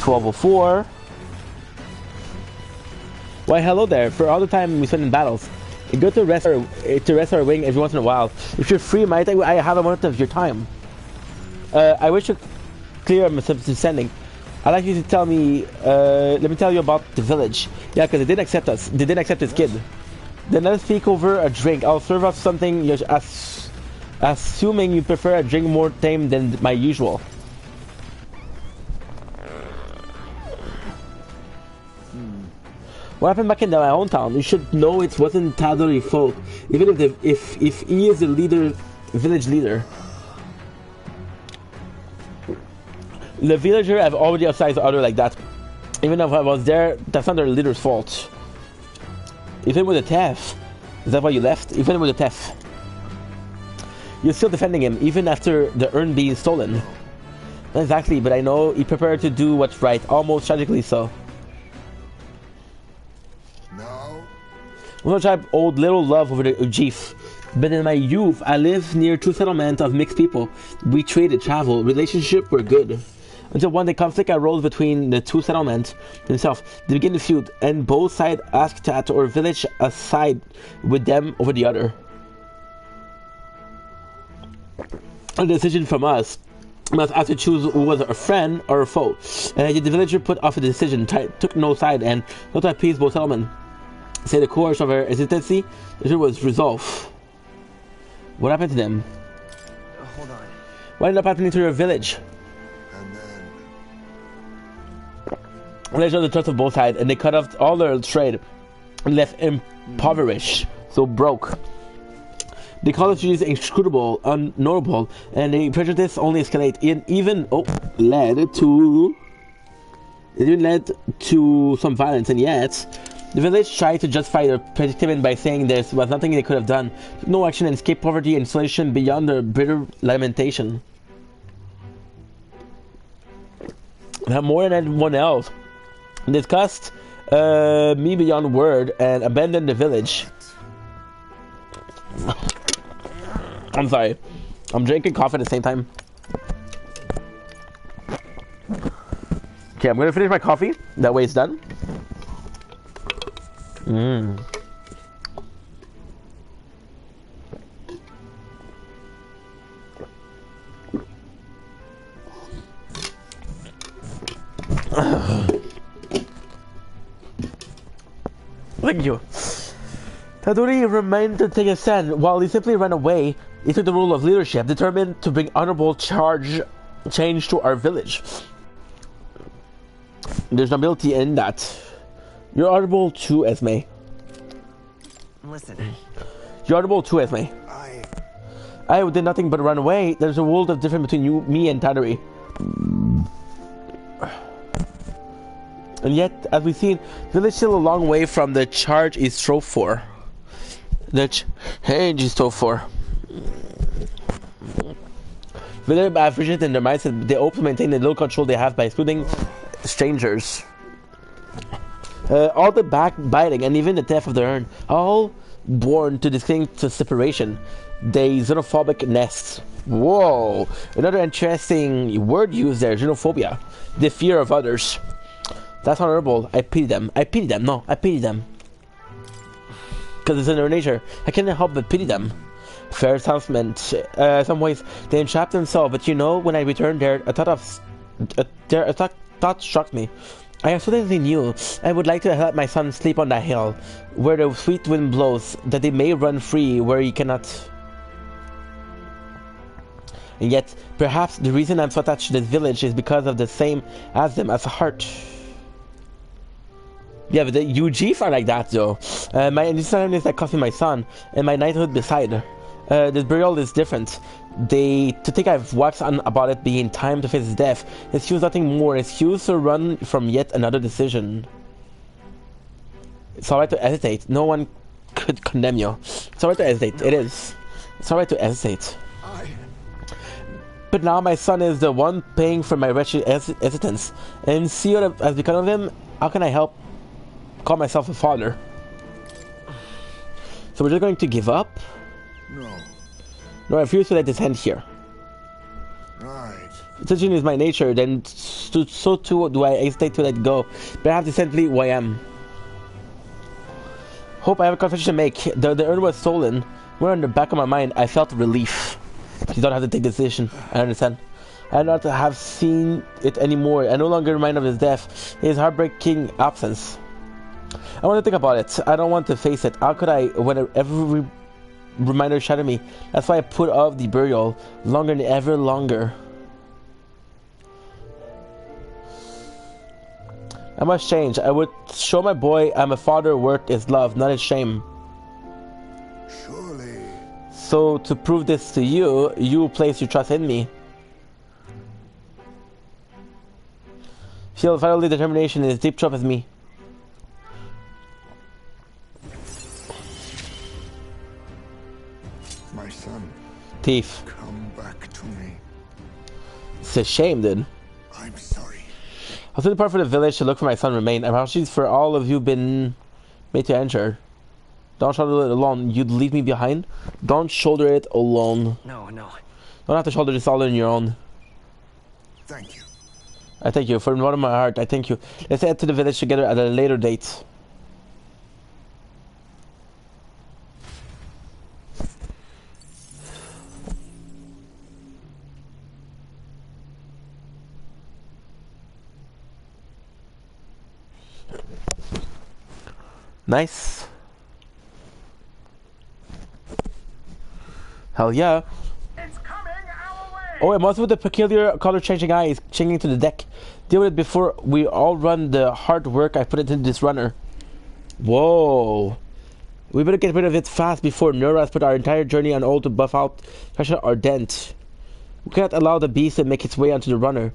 1204. Why, hello there. For all the time we spend in battles, it's good to rest our wing every once in a while. If you're free, might I have a moment of your time? I wish to clear my sending. I'd like you to tell me, let me tell you about the village. Yeah, because they didn't accept us. They didn't accept this kid. Then let's speak over a drink. I'll serve up something, assuming you prefer a drink more tame than my usual. What happened back in my own town? You should know it wasn't Tadori fault, even if he is the village leader. The villager have already outsized the other like that. Even if I was there, that's not their leader's fault. Even with the theft, is that why you left? Even with the theft, you're still defending him, even after the urn being stolen. Not exactly, but I know he prepared to do what's right, almost tragically so. I'm gonna try old little love over the Ujif. But in my youth, I lived near two settlements of mixed people. We traded, travel, relationship were good. Until one day conflict arose between the two settlements themselves. They began to feud, and both sides asked that our village side with them over the other. A decision from us must have to choose who was a friend or a foe. The villager put off a decision, took no side, and not to appease both settlements. Say the course of our hesitancy, the issue was resolved. What happened to them? Hold on. What ended up happening to your village? They showed the trust of both sides, and they cut off all their trade and left impoverished, so broke. They called the refugees inscrutable, unknowable, and the prejudice only escalate. It even led to some violence, and yet the village tried to justify their predicament by saying there was nothing they could have done. No action and escape poverty and isolation beyond their bitter lamentation. More than anyone else, discussed me beyond word and abandoned the village. I'm sorry. I'm drinking coffee at the same time. Okay, I'm gonna finish my coffee. That way it's done. Thank you. Tadori remained to take a stand. While he simply ran away, he took the role of leadership, determined to bring honorable change to our village. There's nobility in that. You're honorable too, Esme. Listen. You're honorable too, Esme. I did nothing but run away. There's a world of difference between me and Tadori. And yet, as we've seen, the village is still a long way from the charge he strove for. The change he strove for. Village have rigid in their mindset. They hope to maintain the little control they have by excluding strangers. All the backbiting and even the theft of the urn, all born to distinct separation. They xenophobic nests. Whoa! Another interesting word used there, xenophobia. The fear of others. That's honorable. I pity them. I pity them. No, I pity them. Because it's in their nature. I cannot help but pity them. Fair assessment. Some ways they entrap themselves, but you know, when I returned there, a thought struck me. I absolutely knew I would like to let my son sleep on that hill, where the sweet wind blows, that they may run free where he cannot. And yet, perhaps the reason I'm so attached to this village is because of the same as them, as a heart. Yeah, but the UG are like that though. My understanding is that cost me my son, and my knighthood beside. This burial is different. To think I've waxed on about it being time to face his death, excuse nothing more, excuse to run from yet another decision. It's alright to hesitate. No one could condemn you. It's alright to hesitate. It is. It's alright to hesitate. But now my son is the one paying for my wretched hesitance. And see what has become of him? How can I help call myself a father? So we're just going to give up? No, I refuse to let this end here. Right. Teaching is my nature, then so too do I hesitate to let go. But I have to simply who I am. Hope I have a confession to make. The urn was stolen. When in the back of my mind, I felt relief. You don't have to take the decision. I understand. I do not have seen it anymore. I no longer remind of his death. His heartbreaking absence. I want to think about it. I don't want to face it. How could I when every reminder shattered me? That's why I put off the burial longer and ever longer. I must change. I would show my boy I'm a father worth his love, not his shame. Surely. So to prove this to you, you place your trust in me. Feel violently determination in his deep trust in me. My son. Thief. Come back to me. It's a shame, dude. I'm sorry. I'll still depart for the village to look for my son remain. I'm apologies for all of you been made to enter. Don't shoulder it alone. You'd leave me behind? Don't shoulder it alone. No. Don't have to shoulder this all on your own. Thank you. I thank you. From the bottom of my heart, I thank you. Let's head to the village together at a later date. Nice. Hell yeah. It's coming our way. Oh, it must with the peculiar color changing eyes changing to the deck. Deal with it before we all run the hard work I put into this runner. Whoa. We better get rid of it fast before Nura has put our entire journey on hold to buff out pressure or dent. We cannot allow the beast to make its way onto the runner.